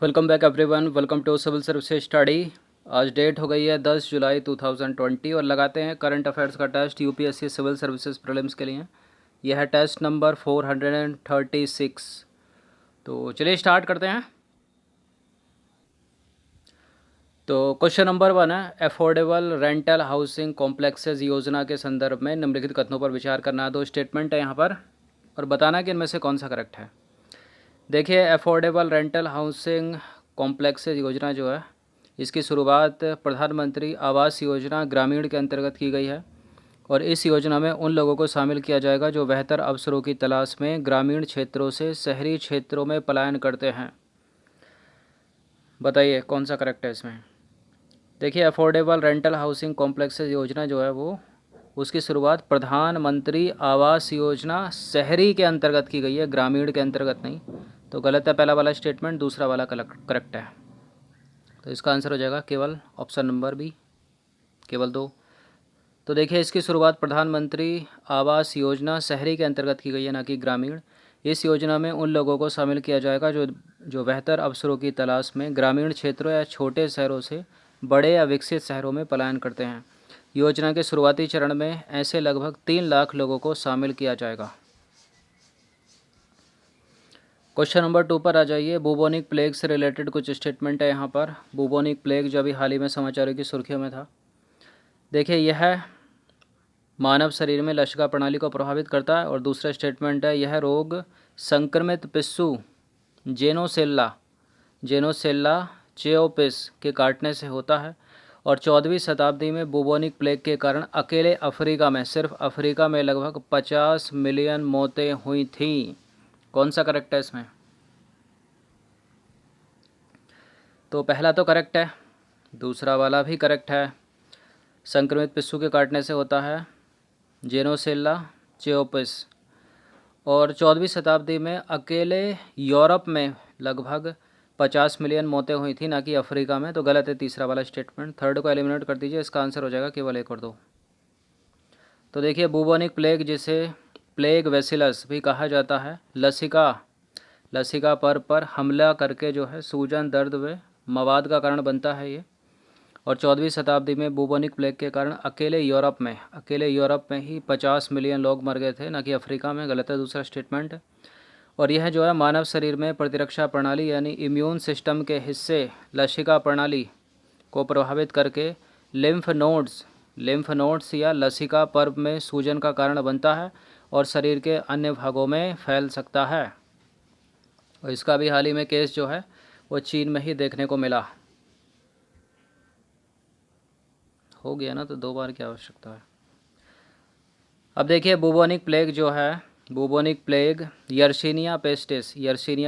Welcome back everyone. Welcome to civil services study. आज date हो गई है 10 जुलाई 2020 और लगाते हैं करंट अफेयर्स का test UPSC civil services prelims के लिए। यह है टेस्ट नंबर 436। तो चलिए स्टार्ट करते हैं। तो क्वेश्चन नंबर 1 है, अफोर्डेबल रेंटल हाउसिंग कॉम्प्लेक्सेज योजना के संदर्भ में निम्नलिखित कथनों पर विचार करना है। दो स्टेटमेंट है यहाँ पर और बताना कि इनमें से कौन सा करेक्ट है। देखिए, अफोर्डेबल रेंटल हाउसिंग कॉम्प्लेक्सेज योजना जो है, इसकी शुरुआत प्रधानमंत्री आवास योजना ग्रामीण के अंतर्गत की गई है और इस योजना में उन लोगों को शामिल किया जाएगा जो बेहतर अवसरों की तलाश में ग्रामीण क्षेत्रों से शहरी क्षेत्रों में पलायन करते हैं। बताइए कौन सा करेक्ट है इसमें। देखिए, अफोर्डेबल रेंटल हाउसिंग कॉम्प्लेक्सेज योजना जो है वो उसकी शुरुआत प्रधानमंत्री आवास योजना शहरी के अंतर्गत की गई है, ग्रामीण के अंतर्गत नहीं। तो गलत है पहला वाला स्टेटमेंट, दूसरा वाला करेक्ट है। तो इसका आंसर हो जाएगा केवल ऑप्शन नंबर बी, केवल 2। तो देखिए, इसकी शुरुआत प्रधानमंत्री आवास योजना शहरी के अंतर्गत की गई है, ना कि ग्रामीण। इस योजना में उन लोगों को शामिल किया जाएगा जो बेहतर अवसरों की तलाश में ग्रामीण क्षेत्रों या छोटे शहरों से बड़े या विकसित शहरों में पलायन करते हैं। योजना के शुरुआती चरण में ऐसे लगभग 3 लाख लोगों को शामिल किया जाएगा। क्वेश्चन नंबर 2 पर आ जाइए। बुबोनिक प्लेग से रिलेटेड कुछ स्टेटमेंट है यहाँ पर। बुबोनिक प्लेग जो अभी हाल ही में समाचारों की सुर्खियों में था। देखिए, यह मानव शरीर में लसिका प्रणाली को प्रभावित करता है और दूसरा स्टेटमेंट है, यह रोग संक्रमित पिस्सू जेनोसेल्ला चेओपिस के काटने से होता है और 14वीं शताब्दी में बुबोनिक प्लेग के कारण अकेले अफ्रीका में, सिर्फ अफ्रीका में लगभग 50 मिलियन मौतें हुई थीं। कौन सा करेक्ट है इसमें। तो पहला तो करेक्ट है, दूसरा वाला भी करेक्ट है। संक्रमित पिस्सू के काटने से होता है जेनोसेल्ला चेओपिस और 14वीं शताब्दी में अकेले यूरोप में लगभग 50 मिलियन मौतें हुई थी, ना कि अफ्रीका में। तो गलत है तीसरा वाला स्टेटमेंट। थर्ड को एलिमिनेट कर दीजिए, इसका आंसर हो जाएगा केवल 1 और 2। तो देखिए, बुबोनिक प्लेग जिसे प्लेग वेसिलस भी कहा जाता है, लसिका पर हमला करके जो है सूजन, दर्द व मवाद का कारण बनता है ये। और 14वीं शताब्दी में बुबोनिक प्लेग के कारण अकेले यूरोप में ही 50 मिलियन लोग मर गए थे, ना कि अफ्रीका में। गलत है दूसरा स्टेटमेंट। और यह जो है मानव शरीर में प्रतिरक्षा प्रणाली यानी इम्यून सिस्टम के हिस्से लसिका प्रणाली को प्रभावित करके लिम्फ नोड्स या लसिका पर्व में सूजन का कारण बनता है और शरीर के अन्य भागों में फैल सकता है। और इसका भी हाल ही में केस जो है वो चीन में ही देखने को मिला। हो गया ना, तो 2 बार की आवश्यकता है। अब देखिए, बुबोनिक प्लेग जो है, बुबोनिक प्लेग यर्सीनिया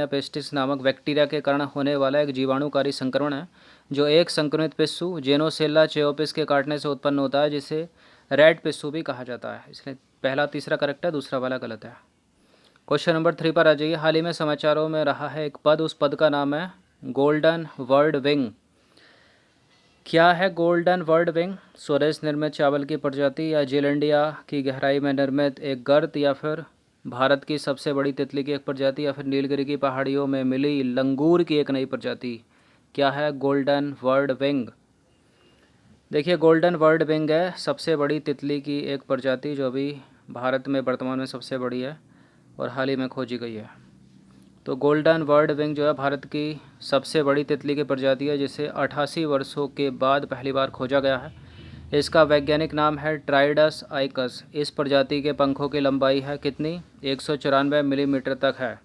पेस्टिस नामक बैक्टीरिया के कारण होने वाला एक जीवाणुकारी संक्रमण है जो एक संक्रमित पिस्सू जेनोसेल्ला चेओपिस के काटने से उत्पन्न होता है, जिसे रेड पिस्सू भी कहा जाता है। इसलिए पहला तीसरा करेक्ट है, दूसरा वाला गलत है। क्वेश्चन नंबर 3 पर आ जाइए। हाल ही में समाचारों में रहा है एक पद, उस पद का नाम है गोल्डन वर्ड विंग। क्या है गोल्डन वर्ड विंग। स्वदेश निर्मित चावल की प्रजाति या जेलंडिया की गहराई में निर्मित एक गर्त, या फिर भारत की सबसे बड़ी तितली की एक प्रजाति, या फिर नीलगिरी की पहाड़ियों में मिली लंगूर की एक नई प्रजाति। क्या है गोल्डन वर्ड विंग। देखिए, गोल्डन वर्ड विंग है सबसे बड़ी तितली की एक प्रजाति जो अभी भारत में वर्तमान में सबसे बड़ी है और हाल ही में खोजी गई है। तो गोल्डन वर्ड विंग जो है भारत की सबसे बड़ी तितली की प्रजाति है, जिसे 88 वर्षों के बाद पहली बार खोजा गया है। इसका वैज्ञानिक नाम है ट्राइडस आइकस। इस प्रजाति के पंखों की लंबाई है कितनी, 194 मिलीमीटर तक है।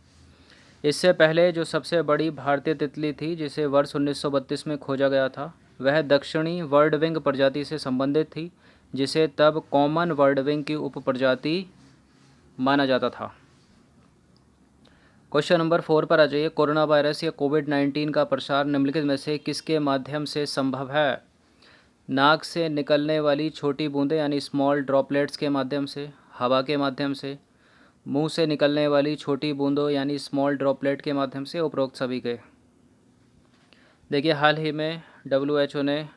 इससे पहले जो सबसे बड़ी भारतीय तितली थी जिसे वर्ष 1932 में खोजा गया था, वह दक्षिणी वर्ड विंग प्रजाति से संबंधित थी, जिसे तब कॉमन वर्ड विंग की उप प्रजाति माना जाता था। क्वेश्चन नंबर 4 पर आ जाइए। कोरोना वायरस या कोविड-19 का प्रसार निम्नलिखित में से किसके माध्यम से संभव है। नाक से निकलने वाली छोटी बूंदें यानी स्मॉल ड्रॉपलेट्स के माध्यम से, हवा के माध्यम से, मुंह से निकलने वाली छोटी बूंदों यानी स्मॉल ड्रॉपलेट के माध्यम से, उपरोक्त सभी के। देखिए, हाल ही में WHO ने,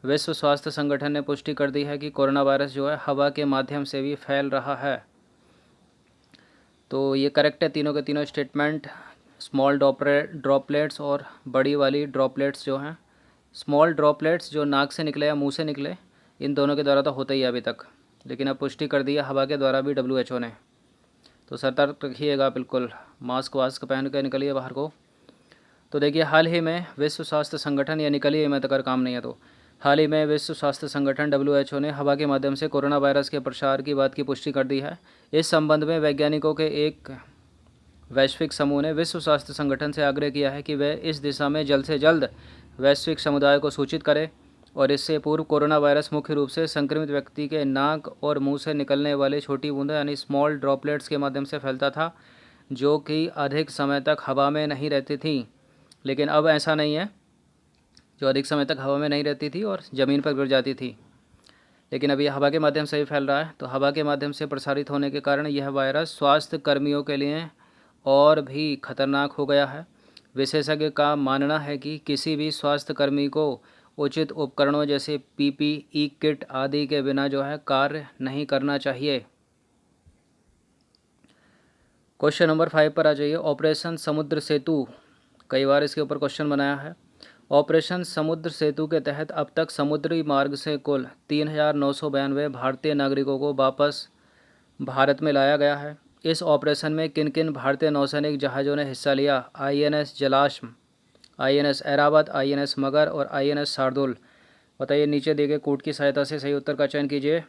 विश्व स्वास्थ्य संगठन ने पुष्टि कर दी है कि कोरोना वायरस जो है हवा के माध्यम से भी फैल रहा है। तो ये करेक्ट है तीनों के तीनों स्टेटमेंट। स्मॉल ड्रॉपलेट्स और बड़ी वाली ड्रॉपलेट्स जो हैं, स्मॉल ड्रॉपलेट्स जो नाक से निकले या मुंह से निकले, इन दोनों के द्वारा तो होता ही है अभी तक, लेकिन अब पुष्टि कर दी है हवा के द्वारा भी WHO ने। तो सतर्क रखिएगा, बिल्कुल मास्क वास्क पहन कर निकलिए बाहर को। तो देखिए हाल ही में विश्व स्वास्थ्य संगठन, या निकलिए मैं तो अगर काम नहीं है तो, हाल ही में विश्व स्वास्थ्य संगठन WHO ने हवा के माध्यम से कोरोना वायरस के प्रसार की बात की पुष्टि कर दी है। इस संबंध में वैज्ञानिकों के एक वैश्विक समूह ने विश्व स्वास्थ्य संगठन से आग्रह किया है कि वह इस दिशा में जल्द से जल्द वैश्विक समुदाय को सूचित करे और इससे पूर्व कोरोना वायरस मुख्य रूप से संक्रमित व्यक्ति के नाक और मुंह से निकलने वाले छोटी बूंदें यानी स्मॉल ड्रॉपलेट्स के माध्यम से फैलता था, जो कि अधिक समय तक हवा में नहीं रहती थी। लेकिन अब ऐसा नहीं है, जो अधिक समय तक हवा में नहीं रहती थी और ज़मीन पर गिर जाती थी, लेकिन अब यह हवा के माध्यम से ही फैल रहा है। तो हवा के माध्यम से प्रसारित होने के कारण यह वायरस स्वास्थ्य कर्मियों के लिए और भी खतरनाक हो गया है। विशेषज्ञ का मानना है कि किसी भी स्वास्थ्य कर्मी को उचित उपकरणों जैसे PPE किट आदि के बिना जो है कार्य नहीं करना चाहिए। क्वेश्चन नंबर 5 पर आ जाइए। ऑपरेशन समुद्र सेतु, कई बार इसके ऊपर क्वेश्चन बनाया है। ऑपरेशन समुद्र सेतु के तहत अब तक समुद्री मार्ग से कुल 3,992 भारतीय नागरिकों को वापस भारत में लाया गया है। इस ऑपरेशन में किन किन भारतीय नौसैनिक जहाज़ों ने हिस्सा लिया? INS Jalashwa, INS Airavat, INS मगर और INS शार्दुल। बताइए, नीचे दिए गए कोड की सहायता से सही उत्तर का चयन कीजिए।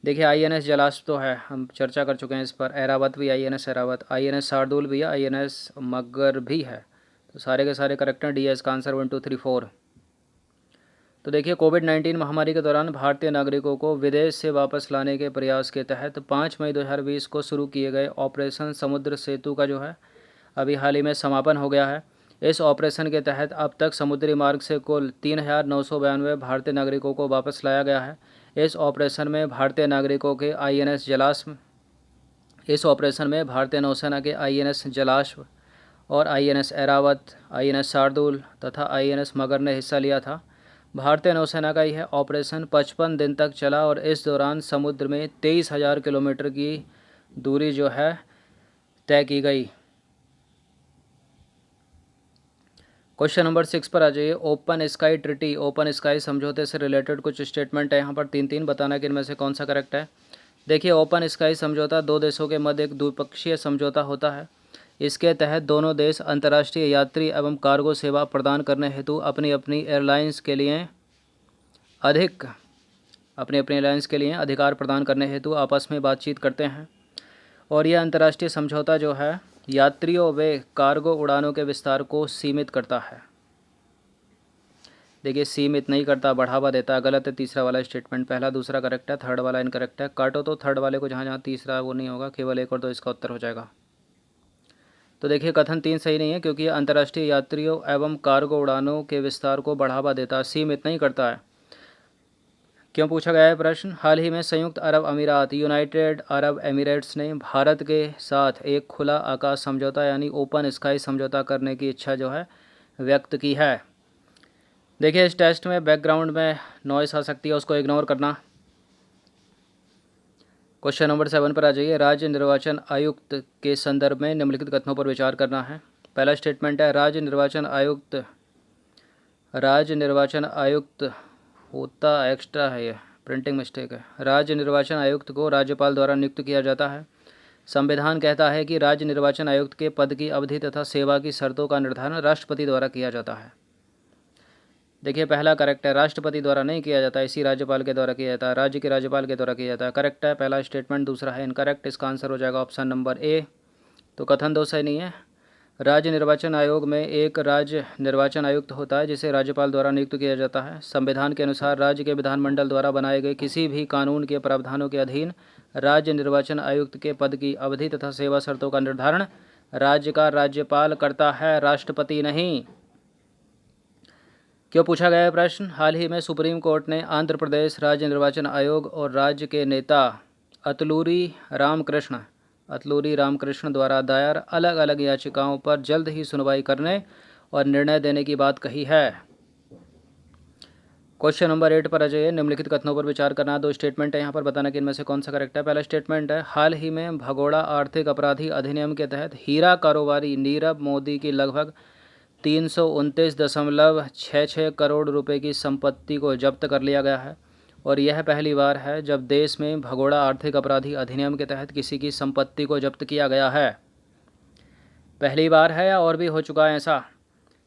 देखिए INS जलाश्व तो है, हम चर्चा कर चुके हैं इस पर। ऐरावत भी, INS ऐरावत, INS शार्दुल भी है, INS मगर भी है। तो सारे के सारे करेक्ट हैं। डी है इसका आंसर 1 2 3 4। तो देखिए कोविड-19 महामारी के दौरान भारतीय नागरिकों को विदेश से वापस लाने के प्रयास के तहत 5 मई 2020 को शुरू किए गए ऑपरेशन समुद्र सेतु का जो है अभी हाल ही में समापन हो गया है। इस ऑपरेशन के तहत अब तक समुद्री मार्ग से कुल 3,992 भारतीय नागरिकों को वापस लाया गया है। इस ऑपरेशन में भारतीय नागरिकों के INS जलाश्व, इस ऑपरेशन में भारतीय नौसेना के INS जलाश्व और INS ऐरावत, INS शार्दुल तथा INS मगर ने हिस्सा लिया था। भारतीय नौसेना का यह ऑपरेशन 55 दिन तक चला और इस दौरान समुद्र में 23,000 किलोमीटर की दूरी जो है तय की गई। क्वेश्चन नंबर 6 पर आ जाइए। Open sky treaty, open sky समझौते से रिलेटेड कुछ स्टेटमेंट है यहाँ पर 3 बताना कि इनमें से कौन सा करेक्ट है। देखिए ओपन स्काई समझौता दो देशों के मध्य एक द्विपक्षीय समझौता होता है। इसके तहत दोनों देश अंतर्राष्ट्रीय यात्री एवं कार्गो सेवा प्रदान करने हेतु अपनी अपनी एयरलाइंस के लिए अधिकार प्रदान करने हेतु आपस में बातचीत करते हैं और यह अंतर्राष्ट्रीय समझौता जो है यात्रियों व कार्गो उड़ानों के विस्तार को सीमित करता है। देखिए सीमित नहीं करता, बढ़ावा देता है। गलत है तीसरा वाला स्टेटमेंट, पहला दूसरा करेक्ट है, थर्ड वाला इनकरेक्ट है। काटो तो थर्ड वाले को, जहाँ जहाँ तीसरा वो नहीं होगा, केवल एक और दो इसका उत्तर हो जाएगा। तो देखिए कथन 3 सही नहीं है क्योंकि यह अंतर्राष्ट्रीय यात्रियों एवं कार्गो उड़ानों के विस्तार को बढ़ावा देता है, सीमित नहीं करता है। क्यों पूछा गया है प्रश्न? हाल ही में संयुक्त अरब अमीरात, यूनाइटेड अरब एमिरेट्स ने भारत के साथ एक खुला आकाश समझौता यानी ओपन स्काई समझौता करने की इच्छा जो है व्यक्त की है। देखिए इस टेस्ट में बैकग्राउंड में नॉइस आ सकती है, उसको इग्नोर करना। क्वेश्चन नंबर 7 पर आ जाइए। राज्य निर्वाचन आयुक्त के संदर्भ में निम्नलिखित कथनों पर विचार करना है। पहला स्टेटमेंट है राज्य निर्वाचन आयुक्त होता एक्स्ट्रा है, ये प्रिंटिंग मिस्टेक है। राज्य निर्वाचन आयुक्त को राज्यपाल द्वारा नियुक्त किया जाता है। संविधान कहता है कि राज्य निर्वाचन आयुक्त के पद की अवधि तथा सेवा की शर्तों का निर्धारण राष्ट्रपति द्वारा किया जाता है। देखिए पहला करेक्ट है, राष्ट्रपति द्वारा नहीं किया जाता, इसी राज्यपाल के द्वारा किया जाता है, राज्य के राज्यपाल के द्वारा किया जाता है। करेक्ट है पहला स्टेटमेंट, दूसरा है इनकरेक्ट। इसका आंसर हो जाएगा ऑप्शन नंबर ए। तो कथन 2 सही नहीं है। राज्य निर्वाचन आयोग में एक राज्य निर्वाचन आयुक्त होता है जिसे राज्यपाल द्वारा नियुक्त किया जाता है। संविधान के अनुसार राज्य के विधानमंडल द्वारा बनाए गए किसी भी कानून के प्रावधानों के अधीन राज्य निर्वाचन आयुक्त के पद की अवधि तथा सेवा शर्तों का निर्धारण राज्य का राज्यपाल करता है, राष्ट्रपति नहीं। क्यों पूछा गया है प्रश्न? हाल ही में सुप्रीम कोर्ट ने आंध्र प्रदेश राज्य निर्वाचन आयोग और राज्य के नेता अतलूरी रामकृष्ण द्वारा दायर अलग अलग याचिकाओं पर जल्द ही सुनवाई करने और निर्णय देने की बात कही है। क्वेश्चन नंबर 8 पर आ जाइए। निम्नलिखित कथनों पर विचार करना। दो स्टेटमेंट है यहाँ पर, बताना कि इनमें से कौन सा करेक्ट है। पहला स्टेटमेंट है, हाल ही में भगोड़ा आर्थिक अपराधी अधिनियम के तहत हीरा कारोबारी नीरव मोदी की लगभग 329.66 करोड़ रुपए की संपत्ति को जब्त कर लिया गया है और यह पहली बार है जब देश में भगोड़ा आर्थिक अपराधी अधिनियम के तहत किसी की संपत्ति को जब्त किया गया है। पहली बार है या और भी हो चुका है ऐसा?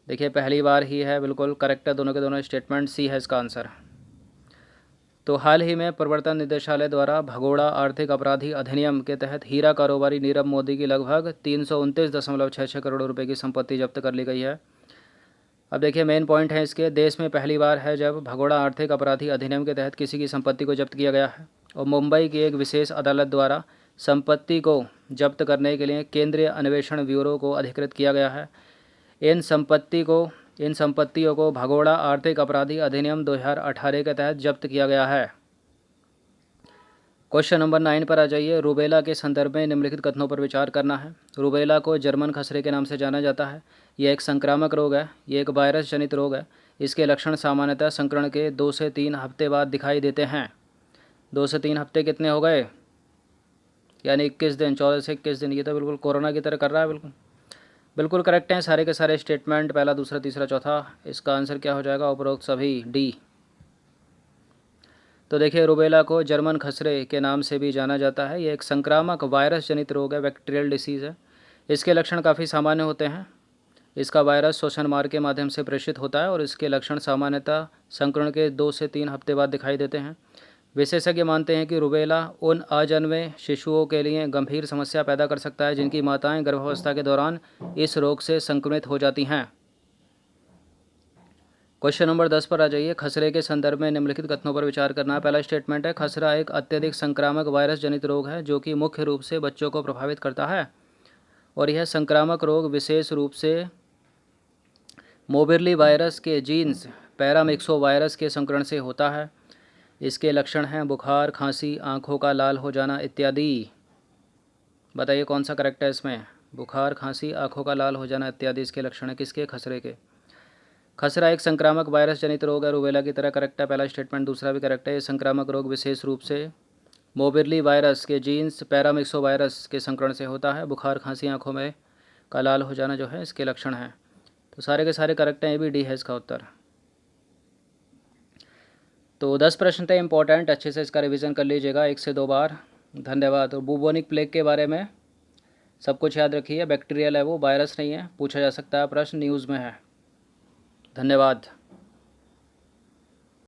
देखिए पहली बार ही है, बिल्कुल करेक्ट है दोनों के दोनों स्टेटमेंट। सी है इसका आंसर। तो हाल ही में प्रवर्तन निदेशालय द्वारा भगोड़ा आर्थिक अपराधी अधिनियम के तहत हीरा कारोबारी नीरव मोदी की लगभग 329.66 करोड़ रुपए की संपत्ति जब्त कर ली गई है। अब देखिए मेन पॉइंट है इसके, देश में पहली बार है जब भगोड़ा आर्थिक अपराधी अधिनियम के तहत किसी की संपत्ति को जब्त किया गया है और मुंबई की एक विशेष अदालत द्वारा संपत्ति को जब्त करने के लिए केंद्रीय अन्वेषण ब्यूरो को अधिकृत किया गया है। इन संपत्तियों को भगोड़ा आर्थिक अपराधी अधिनियम 2018 के तहत जब्त किया गया है। क्वेश्चन नंबर 9 पर आ जाइए। रूबेला के संदर्भ में निम्नलिखित कथनों पर विचार करना है। रूबेला को जर्मन खसरे के नाम से जाना जाता है। यह एक संक्रामक रोग है, यह एक वायरस जनित रोग है। इसके लक्षण सामान्यतः संक्रमण के 2 से 3 हफ्ते बाद दिखाई देते हैं। 2 से 3 हफ्ते कितने हो गए? यानी 21 दिन, 14 से 21 दिन। ये तो बिल्कुल कोरोना की तरह कर रहा है। बिल्कुल करेक्ट हैं सारे के सारे स्टेटमेंट, पहला, दूसरा, तीसरा, चौथा। इसका आंसर क्या हो जाएगा? उपरोक्त सभी, डी। तो देखिए रूबेला को जर्मन खसरे के नाम से भी जाना जाता है। ये एक संक्रामक वायरस जनित रोग है, बैक्टीरियल डिसीज़ है। इसके लक्षण काफ़ी सामान्य होते हैं। इसका वायरस श्वसन मार्ग के माध्यम से प्रेषित होता है और इसके लक्षण सामान्यतः संक्रमण के 2 से 3 हफ्ते बाद दिखाई देते हैं। विशेषज्ञ मानते हैं कि रूबेला उन अजन्मे शिशुओं के लिए गंभीर समस्या पैदा कर सकता है जिनकी माताएं गर्भावस्था के दौरान इस रोग से संक्रमित हो जाती हैं। क्वेश्चन नंबर 10 पर आ जाइए। खसरे के संदर्भ में निम्नलिखित कथनों पर विचार करना है। पहला स्टेटमेंट है, खसरा एक अत्यधिक संक्रामक वायरस जनित रोग है जो कि मुख्य रूप से बच्चों को प्रभावित करता है और यह संक्रामक रोग विशेष रूप से मोबिरली वायरस के जीन्स पैरामिक्सो वायरस के संक्रमण से होता है। इसके लक्षण हैं बुखार, खांसी, आँखों का लाल हो जाना इत्यादि। बताइए कौन सा करेक्ट है इसमें? बुखार, खांसी, आँखों का लाल हो जाना इत्यादि इसके लक्षण है किसके? खसरे के। खसरा एक संक्रामक वायरस जनित रोग है, रूबेला की तरह करेक्ट है पहला स्टेटमेंट। दूसरा भी करेक्ट है। ये संक्रामक रोग विशेष रूप से मोबिरली वायरस के जीन्स पैरामिक्सो वायरस के संक्रमण से होता है। बुखार, खांसी, आँखों में का लाल हो जाना जो है इसके लक्षण हैं। तो सारे के सारे करेक्ट हैं, ये भी डी है इसका उत्तर। तो 10 प्रश्न थे इंपॉर्टेंट, अच्छे से इसका रिवीजन कर लीजिएगा 1 से 2 बार। धन्यवाद। और बुबोनिक प्लेग के बारे में सब कुछ याद रखिए, बैक्टीरियल है वो, वायरस नहीं है। पूछा जा सकता है प्रश्न, न्यूज़ में है। धन्यवाद।